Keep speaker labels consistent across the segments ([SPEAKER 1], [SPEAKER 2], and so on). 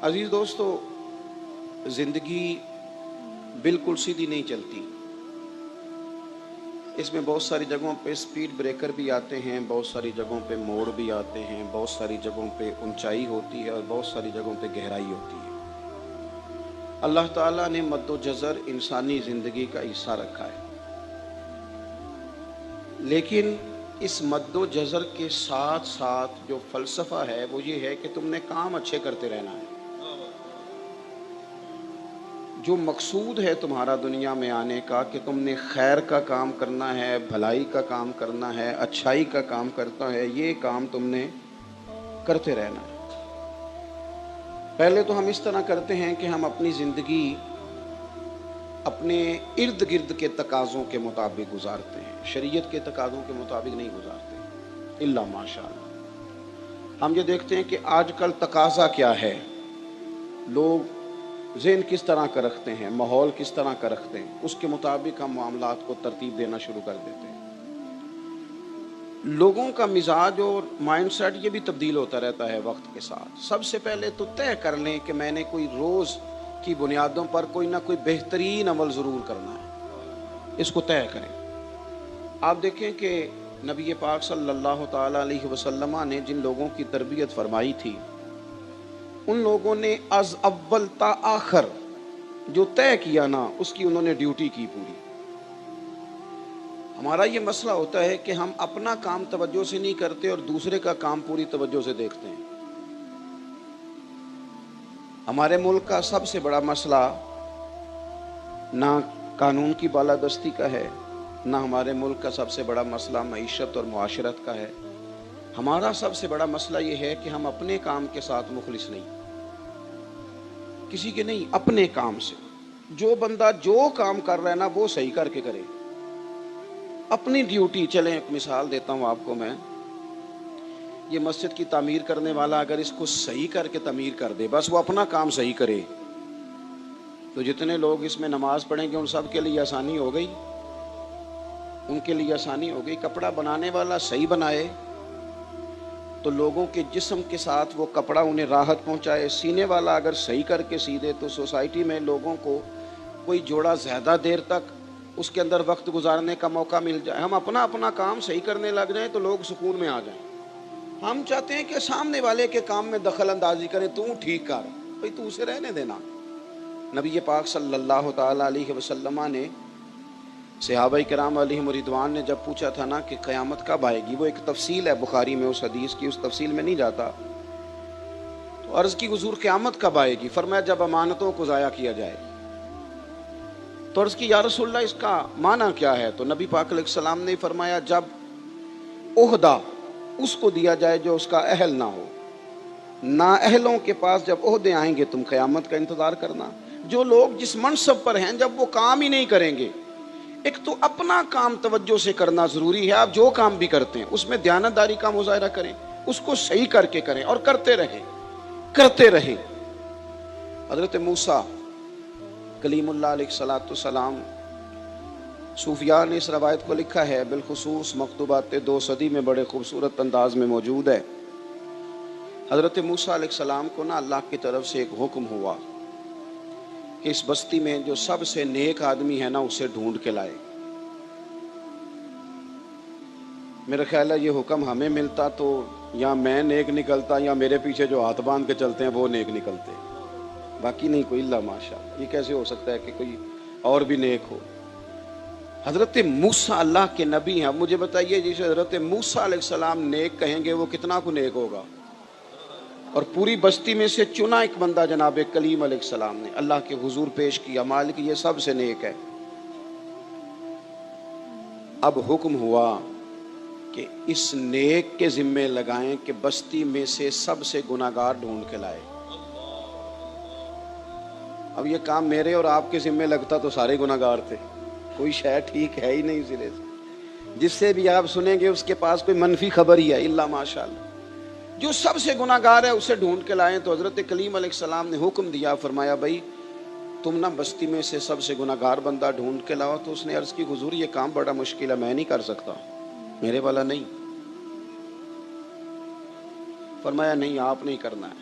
[SPEAKER 1] عزیز دوستو، زندگی بالکل سیدھی نہیں چلتی. اس میں بہت ساری جگہوں پہ سپیڈ بریکر بھی آتے ہیں، بہت ساری جگہوں پہ موڑ بھی آتے ہیں، بہت ساری جگہوں پہ اونچائی ہوتی ہے اور بہت ساری جگہوں پہ گہرائی ہوتی ہے. اللہ تعالیٰ نے مد و جزر انسانی زندگی کا حصہ رکھا ہے، لیکن اس مد و جزر کے ساتھ ساتھ جو فلسفہ ہے وہ یہ ہے کہ تم نے کام اچھے کرتے رہنا ہے. جو مقصود ہے تمہارا دنیا میں آنے کا کہ تم نے خیر کا کام کرنا ہے، بھلائی کا کام کرنا ہے، اچھائی کا کام کرنا ہے، یہ کام تم نے کرتے رہنا ہے. پہلے تو ہم اس طرح کرتے ہیں کہ ہم اپنی زندگی اپنے ارد گرد کے تقاضوں کے مطابق گزارتے ہیں، شریعت کے تقاضوں کے مطابق نہیں گزارتے الا ماشاء اللہ. ہم یہ دیکھتے ہیں کہ آج کل تقاضا کیا ہے، لوگ ذہن کس طرح کا رکھتے ہیں، ماحول کس طرح کا رکھتے ہیں، اس کے مطابق ہم معاملات کو ترتیب دینا شروع کر دیتے ہیں. لوگوں کا مزاج اور مائنڈ سیٹ یہ بھی تبدیل ہوتا رہتا ہے وقت کے ساتھ. سب سے پہلے تو طے کر لیں کہ میں نے کوئی روز کی بنیادوں پر کوئی نہ کوئی بہترین عمل ضرور کرنا ہے، اس کو طے کریں. آپ دیکھیں کہ نبی پاک صلی اللہ تعالی علیہ وسلم نے جن لوگوں کی تربیت فرمائی تھی، ان لوگوں نے از اول تا آخر جو طے کیا نا، اس کی انہوں نے ڈیوٹی کی پوری. ہمارا یہ مسئلہ ہوتا ہے کہ ہم اپنا کام توجہ سے نہیں کرتے اور دوسرے کا کام پوری توجہ سے دیکھتے ہیں. ہمارے ملک کا سب سے بڑا مسئلہ نہ قانون کی بالادستی کا ہے، نہ ہمارے ملک کا سب سے بڑا مسئلہ معیشت اور معاشرت کا ہے. ہمارا سب سے بڑا مسئلہ یہ ہے کہ ہم اپنے کام کے ساتھ مخلص نہیں، کسی کے نہیں، اپنے کام سے. جو بندہ جو کام کر رہا ہے نا وہ صحیح کر کے کرے، اپنی ڈیوٹی. چلیں ایک مثال دیتا ہوں آپ کو میں. یہ مسجد کی تعمیر کرنے والا اگر اس کو صحیح کر کے تعمیر کر دے، بس وہ اپنا کام صحیح کرے، تو جتنے لوگ اس میں نماز پڑھیں گے ان سب کے لیے آسانی ہو گئی، ان کے لیے آسانی ہو گئی. کپڑا بنانے والا صحیح بنائے تو لوگوں کے جسم کے ساتھ وہ کپڑا انہیں راحت پہنچائے. سینے والا اگر صحیح کر کے سی دے تو سوسائٹی میں لوگوں کو کوئی جوڑا زیادہ دیر تک اس کے اندر وقت گزارنے کا موقع مل جائے. ہم اپنا اپنا کام صحیح کرنے لگ جائیں تو لوگ سکون میں آ جائیں. ہم چاہتے ہیں کہ سامنے والے کے کام میں دخل اندازی کریں، تو ٹھیک کر بھئی، تو اسے رہنے دینا. نبی پاک صلی اللہ تعالی علیہ وسلم نے صحابہ کرام علیہم رضوان نے جب پوچھا تھا نا کہ قیامت کب آئے گی، وہ ایک تفصیل ہے بخاری میں اس حدیث کی، اس تفصیل میں نہیں جاتا. تو عرض کی حضور قیامت کب آئے گی؟ فرمایا جب امانتوں کو ضائع کیا جائے. تو عرض کی یا رسول اللہ اس کا معنی کیا ہے؟ تو نبی پاک علیہ السلام نے فرمایا جب عہدہ اس کو دیا جائے جو اس کا اہل نہ ہو. نااہلوں کے پاس جب عہدے آئیں گے تم قیامت کا انتظار کرنا. جو لوگ جس منصب پر ہیں جب وہ کام ہی نہیں کریں گے. ایک تو اپنا کام توجہ سے کرنا ضروری ہے. آپ جو کام بھی کرتے ہیں اس میں دیانتداری کا مظاہرہ کریں، اس کو صحیح کر کے کریں اور کرتے رہیں. حضرت موسیٰ کلیم اللہ علیہ السلام، صوفیاء نے اس روایت کو لکھا ہے، بالخصوص مکتوبات 2 صدی میں بڑے خوبصورت انداز میں موجود ہے. حضرت موسیٰ علیہ السلام کو نا اللہ کی طرف سے ایک حکم ہوا کہ اس بستی میں جو سب سے نیک آدمی ہے نا اسے ڈھونڈ کے لائے. میرا خیال ہے یہ حکم ہمیں ملتا تو یا میں نیک نکلتا یا میرے پیچھے جو ہاتھ باندھ کے چلتے ہیں وہ نیک نکلتے، باقی نہیں کوئی. اللہ ماشاءاللہ، یہ کیسے ہو سکتا ہے کہ کوئی اور بھی نیک ہو؟ حضرت موسیٰ اللہ کے نبی ہیں. اب مجھے بتائیے جسے حضرت موسیٰ علیہ السلام نیک کہیں گے وہ کتنا کو نیک ہوگا؟ اور پوری بستی میں سے چنا ایک بندہ جناب کلیم علیہ السلام نے اللہ کے حضور پیش کیا، مالک یہ سب سے نیک ہے. اب حکم ہوا کہ اس نیک کے ذمے لگائیں کہ بستی میں سے سب سے گناہگار ڈھونڈ کے لائے. اب یہ کام میرے اور آپ کے ذمے لگتا تو سارے گناہگار تھے، کوئی شے ٹھیک ہے ہی نہیں سرے سے. جس سے بھی آپ سنیں گے اس کے پاس کوئی منفی خبر ہی ہے، اللہ ماشاءاللہ. جو سب سے گناہگار ہے اسے ڈھونڈ کے لائیں. تو حضرت کلیم علیہ السلام نے حکم دیا، فرمایا بھائی تم نہ بستی میں سے سب سے گناہگار بندہ ڈھونڈ کے لاؤ. تو اس نے عرض کی حضور یہ کام بڑا مشکل ہے، میں نہیں کر سکتا، میرے والا نہیں. فرمایا نہیں آپ نہیں کرنا ہے.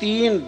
[SPEAKER 1] 3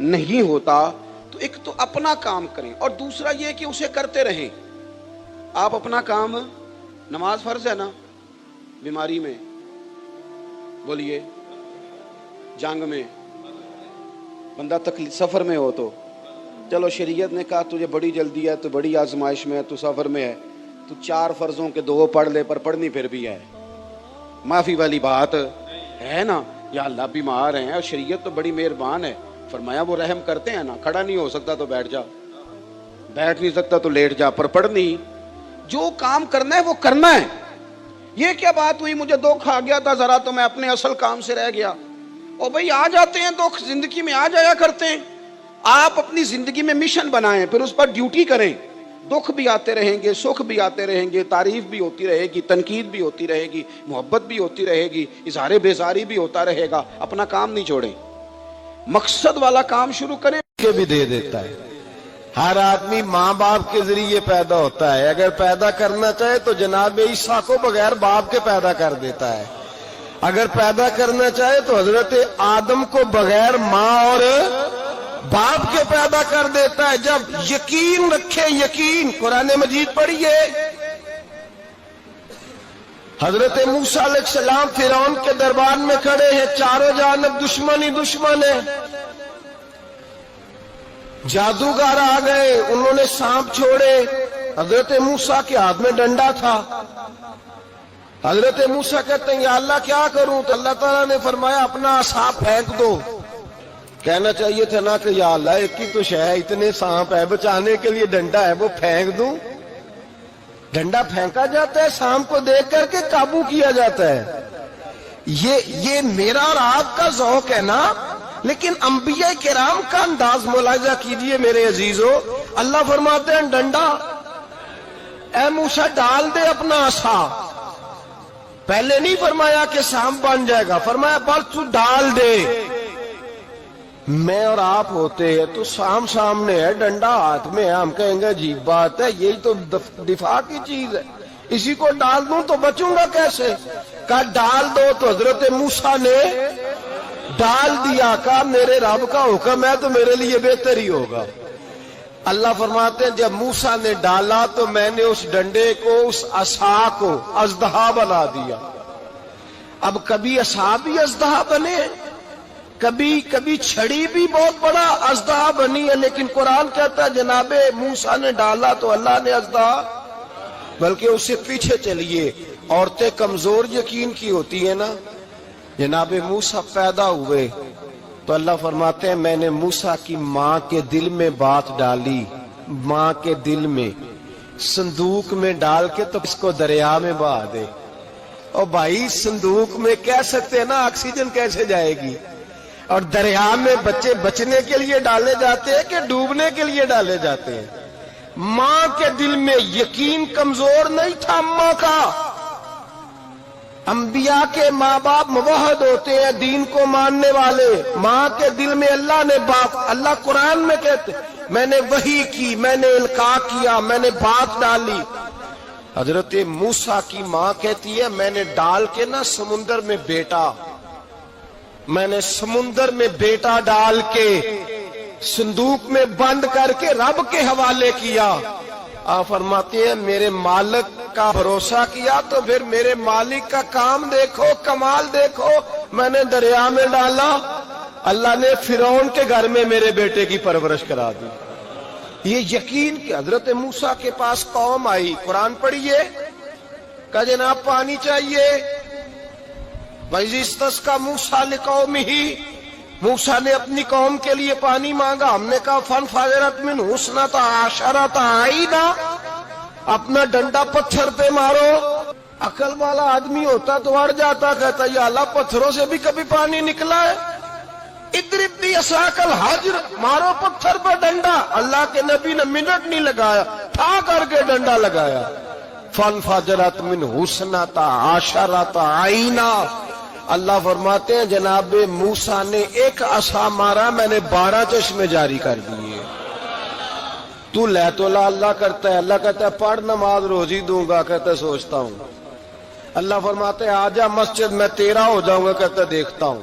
[SPEAKER 1] نہیں ہوتا تو ایک تو اپنا کام کریں اور دوسرا یہ کہ اسے کرتے رہیں. آپ اپنا کام, نماز فرض ہے نا, بیماری میں بولیے, جنگ میں, بندہ تکلیف سفر میں ہو تو چلو شریعت نے کہا تجھے بڑی جلدی ہے, تو بڑی آزمائش میں ہے, تو سفر میں ہے, تو 4 فرضوں کے 2 پڑھ لے, پر پڑھنی پھر بھی ہے. معافی والی بات ہے نا. یا اللہ بیمار ہیں اور شریعت تو بڑی مہربان ہے, فرمایا وہ رحم کرتے ہیں نا, کھڑا نہیں ہو سکتا تو بیٹھ جا, بیٹھ نہیں سکتا تو لیٹ جا, پر پڑھنی. جو کام کرنا ہے وہ کرنا ہے. یہ کیا بات ہوئی مجھے دکھ آ گیا تھا ذرا تو میں اپنے اصل کام سے رہ گیا. اور بھائی آ جاتے ہیں دکھ, زندگی میں آ جایا کرتے ہیں. آپ اپنی زندگی میں مشن بنائیں, پھر اس پر ڈیوٹی کریں. دکھ بھی آتے رہیں گے, سکھ بھی آتے رہیں گے, تعریف بھی ہوتی رہے گی, تنقید بھی ہوتی رہے گی, محبت بھی ہوتی رہے گی, اظہار بیزاری بھی ہوتا رہے گا. اپنا کام نہیں چھوڑیں, مقصد والا کام شروع کریں.
[SPEAKER 2] کے بھی دے دیتا ہے. ہر آدمی ماں باپ کے ذریعے پیدا ہوتا ہے. اگر پیدا کرنا چاہے تو جناب عیسیٰ کو بغیر باپ کے پیدا کر دیتا ہے. اگر پیدا کرنا چاہے تو حضرت آدم کو بغیر ماں اور باپ کے پیدا کر دیتا ہے. جب یقین رکھے, یقین, قرآن مجید پڑھیے. حضرت موسیٰ علیہ السلام فرعون کے دربار میں کھڑے ہیں, چاروں جانب دشمن ہی دشمن ہے. جادوگر آ گئے, انہوں نے سانپ چھوڑے. حضرت موسیٰ کے ہاتھ میں ڈنڈا تھا. حضرت موسیٰ کہتے ہیں یا اللہ کیا کروں, تو اللہ تعالیٰ نے فرمایا اپنا عصا پھینک دو. کہنا چاہیے تھا نا کہ یا اللہ ایک ہی تو شے ہے, اتنے سانپ ہے, بچانے کے لیے ڈنڈا ہے, وہ پھینک دوں. ڈنڈا پھینکا جاتا ہے, سانپ کو دیکھ کر کے قابو کیا جاتا ہے. یہ میرا اور آپ کا ذوق ہے نا, لیکن انبیاء کرام کا انداز ملاحظہ کیجئے میرے عزیزو. اللہ فرماتے ہیں ڈنڈا, اے موسیٰ ڈال دے اپنا عصا. پہلے نہیں فرمایا کہ سانپ بن جائے گا, فرمایا بس تو ڈال دے. میں اور آپ ہوتے ہیں تو سانپ سامنے ہے, ڈنڈا ہاتھ میں ہے, ہم کہیں گے عجیب بات ہے, یہی تو دفاع کی چیز ہے, اسی کو ڈال دوں تو بچوں گا کیسے. کہا ڈال دو, تو حضرت موسیٰ نے ڈال دیا. کہا میرے رب کا حکم ہے تو میرے لیے بہتر ہی ہوگا. اللہ فرماتے ہیں جب موسیٰ نے ڈالا تو میں نے اس ڈنڈے کو, اس عصا کو اژدہا بنا دیا. اب کبھی عصا بھی اژدہا بنے, کبھی چھڑی بھی بہت بڑا اژدہا بنی ہے, لیکن قرآن کہتا ہے جناب موسیٰ نے ڈالا تو اللہ نے اژدہا. بلکہ اس سے پیچھے چلیے, عورتیں کمزور یقین کی ہوتی ہیں نا. جناب موسیٰ پیدا ہوئے تو اللہ فرماتے ہیں میں نے موسیٰ کی ماں کے دل میں بات ڈالی, ماں کے دل میں, صندوق میں ڈال کے تو اس کو دریا میں بہا دے. اور بھائی صندوق میں کہہ سکتے ہیں نا آکسیجن کیسے جائے گی, اور دریا میں بچے بچنے کے لیے ڈالے جاتے ہیں کہ ڈوبنے کے لیے ڈالے جاتے ہیں. ماں کے دل میں یقین کمزور نہیں تھا اماں کا. انبیاء کے ماں باپ موحد ہوتے ہیں, دین کو ماننے والے. ماں کے دل میں اللہ نے بات, اللہ قرآن میں کہتے میں نے وحی کی, میں نے القاء کیا, میں نے بات ڈالی. حضرت موسیٰ کی ماں کہتی ہے میں نے ڈال کے نا سمندر میں بیٹا, میں نے سمندر میں بیٹا ڈال کے صندوق میں بند کر کے رب کے حوالے کیا. آپ فرماتے ہیں میرے مالک کا بھروسہ کیا تو پھر میرے مالک کا کام دیکھو, کمال دیکھو. میں نے دریا میں ڈالا, اللہ نے فرعون کے گھر میں میرے بیٹے کی پرورش کرا دی. یہ یقین کہ حضرت موسیٰ کے پاس قوم آئی, قرآن پڑھیے, کہ جناب پانی چاہیے. وَإِذِ اسْتَسْقَىٰ مُوسَىٰ لِقَوْمِهِ, موسیٰ نے اپنی قوم کے لیے پانی مانگا. ہم نے کہا فَانْفَجَرَتْ مِنْهُ اثْنَتَا عَشَرَةَ عَيْنًا, اپنا ڈنڈا پتھر پہ مارو. عقل والا آدمی ہوتا تو اڑ جاتا, کہتا یا اللہ پتھروں سے بھی کبھی پانی نکلا ہے. اضرب بعصاک الحجر, مارو پتھر پر ڈنڈا. اللہ کے نبی نے منٹ نہیں لگایا, تھا کر کے ڈنڈا لگایا. فَانْفَجَرَتْ مِنْهُ اثْنَتَا عَشَرَةَ عَيْنًا. اللہ فرماتے ہیں جناب موسیٰ نے ایک عصا مارا, میں نے 12 چشمے جاری کر دیے. تو لے تو لا اللہ کرتا ہے, اللہ کہتا ہے پڑھ نماز روزی دوں گا, کہتا ہے سوچتا ہوں. اللہ فرماتے ہیں آجا مسجد میں تیرا ہو جاؤں گا, کہتا ہے دیکھتا ہوں.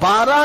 [SPEAKER 2] 12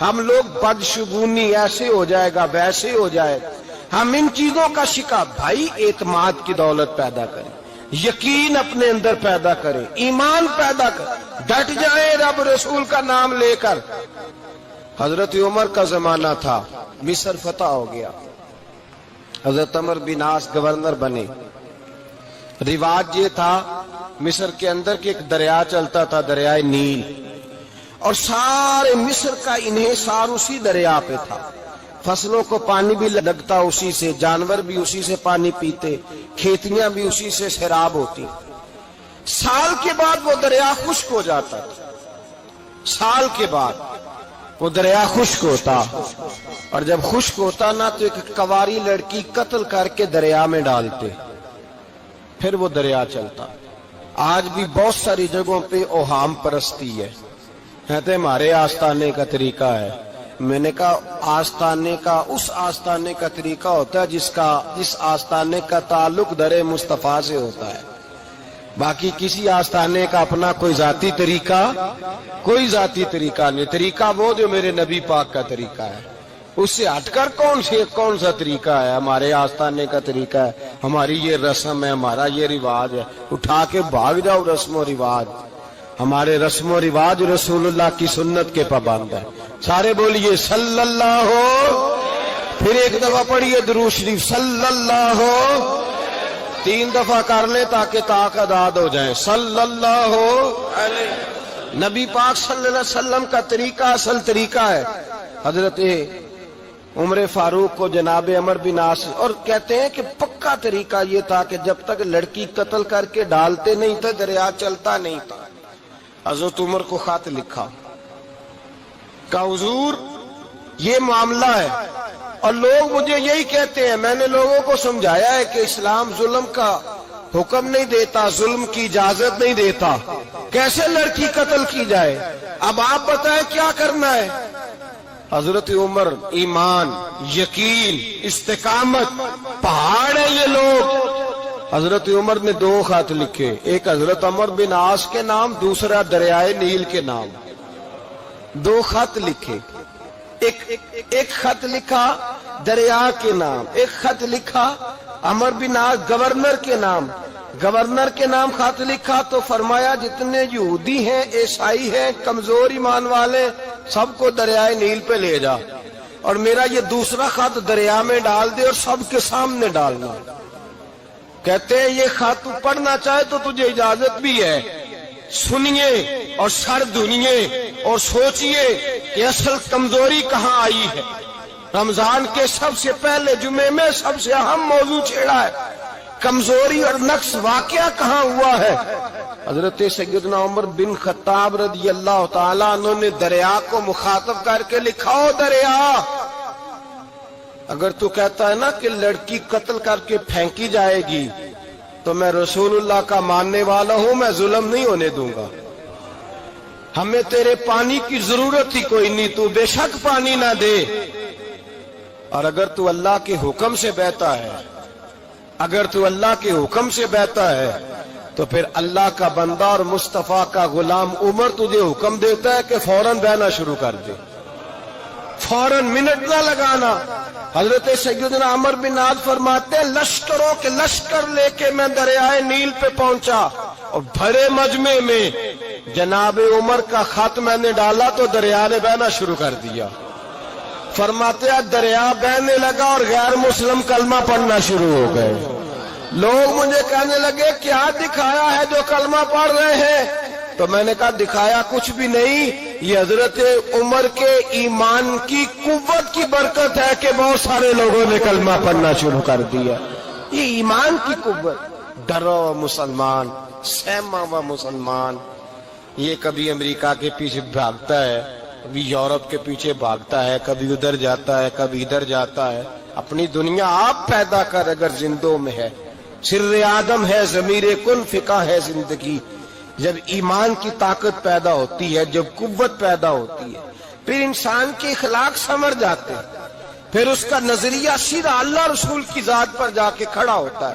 [SPEAKER 2] ہم لوگ بدشگونی ایسے ہو جائے گا ویسے ہو جائے گا، ہم ان چیزوں کا شکار۔ بھائی اعتماد کی دولت پیدا کریں، یقین اپنے اندر پیدا کریں، ایمان پیدا کریں، ڈٹ جائیں رب رسول کا نام لے کر۔ حضرت عمر کا زمانہ تھا، مصر فتح ہو گیا، حضرت عمر بن عاص گورنر بنے۔ رواج یہ تھا مصر کے اندر کہ ایک دریا چلتا تھا، دریائے نیل، اور سارے مصر کا انحصار اسی دریا پہ تھا۔ فصلوں کو پانی بھی لگتا اسی سے، جانور بھی اسی سے پانی پیتے، کھیتیاں بھی اسی سے سیراب ہوتی۔ سال کے بعد وہ دریا خشک ہو جاتا تھا، سال کے بعد وہ دریا خشک ہوتا، اور جب خشک ہوتا نا تو ایک کنواری لڑکی قتل کر کے دریا میں ڈالتے، پھر وہ دریا چلتا۔ آج بھی بہت ساری جگہوں پہ اوہام پرستی ہے، کہتے ہمارے آستانے کا طریقہ ہے۔ میں نے کہا آستانے کا اس آستانے کا طریقہ ہوتا ہے جس آستانے کا تعلق در مصطفیٰ سے ہوتا ہے، باقی کسی آستانے کا اپنا کوئی ذاتی طریقہ نہیں۔ طریقہ وہ جو میرے نبی پاک کا طریقہ ہے، اس سے ہٹ کر کون سا طریقہ ہے؟ ہمارے آستانے کا طریقہ ہے، ہماری یہ رسم ہے، ہمارا یہ رواج ہے، اٹھا کے بھاگ جاؤ رسم و رواج۔ ہمارے رسم و رواج رسول اللہ کی سنت کے پابند ہے۔ سارے بولیے صلی اللہ ہو، پھر ایک دفعہ پڑھیے درود شریف صلی اللہ ہو، 3 دفعہ کر لیں تاکہ تعداد ہو جائیں۔ صلی اللہ ہو علیہ، نبی پاک صلی اللہ علیہ وسلم کا طریقہ اصل طریقہ ہے۔ حضرت عمر فاروق کو جناب عمر بن عاص، اور کہتے ہیں کہ پکا طریقہ یہ تھا کہ جب تک لڑکی قتل کر کے ڈالتے نہیں تھے دریا چلتا نہیں تھا۔ حضرت عمر کو خط لکھا کہ حضور یہ معاملہ ہے، اور لوگ مجھے یہی کہتے ہیں، میں نے لوگوں کو سمجھایا ہے کہ اسلام ظلم کا حکم نہیں دیتا، ظلم کی اجازت نہیں دیتا، کیسے لڑکی قتل کی جائے، اب آپ بتائیں کیا کرنا ہے؟ حضرت عمر ایمان، یقین، استقامت، پہاڑ ہے یہ لوگ۔ حضرت عمر نے 2 خط لکھے، ایک حضرت عمر بن عاص کے نام، دوسرا دریائے نیل کے نام۔ 2 خط لکھے، ایک خط لکھا دریا کے نام، ایک خط لکھا عمر بن عاص گورنر کے نام۔ گورنر کے نام خط لکھا تو فرمایا جتنے یہودی ہیں، عیسائی ہیں، کمزور ایمان والے، سب کو دریائے نیل پہ لے جا، اور میرا یہ دوسرا خط دریا میں ڈال دے اور سب کے سامنے ڈالنا۔ کہتے ہیں یہ خط تو پڑھنا چاہے تو تجھے اجازت بھی ہے، سنیے اور سر دھنیے اور سوچئے کہ اصل کمزوری کہاں آئی ہے۔ رمضان کے سب سے پہلے جمعے میں سب سے اہم موضوع چھیڑا ہے، کمزوری اور نقص واقعہ کہاں ہوا ہے۔ حضرت سیدنا عمر بن خطاب رضی اللہ تعالیٰ عنہ نے دریا کو مخاطب کر کے لکھا، او دریا، اگر تو کہتا ہے نا کہ لڑکی قتل کر کے پھینکی جائے گی تو میں رسول اللہ کا ماننے والا ہوں، میں ظلم نہیں ہونے دوں گا، ہمیں تیرے پانی کی ضرورت ہی کوئی نہیں، تو بے شک پانی نہ دے، اور اگر تو اللہ کے حکم سے بہتا ہے، اگر تو اللہ کے حکم سے بہتا ہے تو پھر اللہ کا بندہ اور مصطفیٰ کا غلام عمر تجھے حکم دیتا ہے کہ فوراً بہنا شروع کر دے، فوراً منٹ نہ لگانا۔ حضرت سیدنا عمر بن عاص فرماتے ہیں لشکروں کے لشکر لے کے میں دریائے نیل پہ پہنچا، اور بھرے مجمع میں جناب عمر کا خط میں نے ڈالا تو دریا نے بہنا شروع کر دیا۔ فرماتے ہیں دریا بہنے لگا اور غیر مسلم کلمہ پڑھنا شروع ہو گئے۔ لوگ مجھے کہنے لگے کیا دکھایا ہے جو کلمہ پڑھ رہے ہیں؟ تو میں نے کہا دکھایا کچھ بھی نہیں، یہ حضرت عمر کے ایمان کی قوت کی برکت ہے کہ بہت سارے لوگوں نے کلمہ پڑھنا شروع کر دیا۔ یہ ایمان کی قوت، ڈرا ہوا مسلمان، سہما ہوا مسلمان، یہ کبھی امریکہ کے پیچھے بھاگتا ہے، کبھی یورپ کے پیچھے بھاگتا ہے، کبھی ادھر جاتا ہے، کبھی ادھر جاتا ہے۔ اپنی دنیا آپ پیدا کر، اگر زندوں میں ہے، سر آدم ہے، ضمیر کن فقہ ہے زندگی۔ جب ایمان کی طاقت پیدا ہوتی ہے، جب قوت پیدا ہوتی ہے، پھر انسان کے اخلاق سمر جاتے ہیں، پھر اس کا نظریہ سیدھا اللہ رسول کی ذات پر جا کے کھڑا ہوتا ہے۔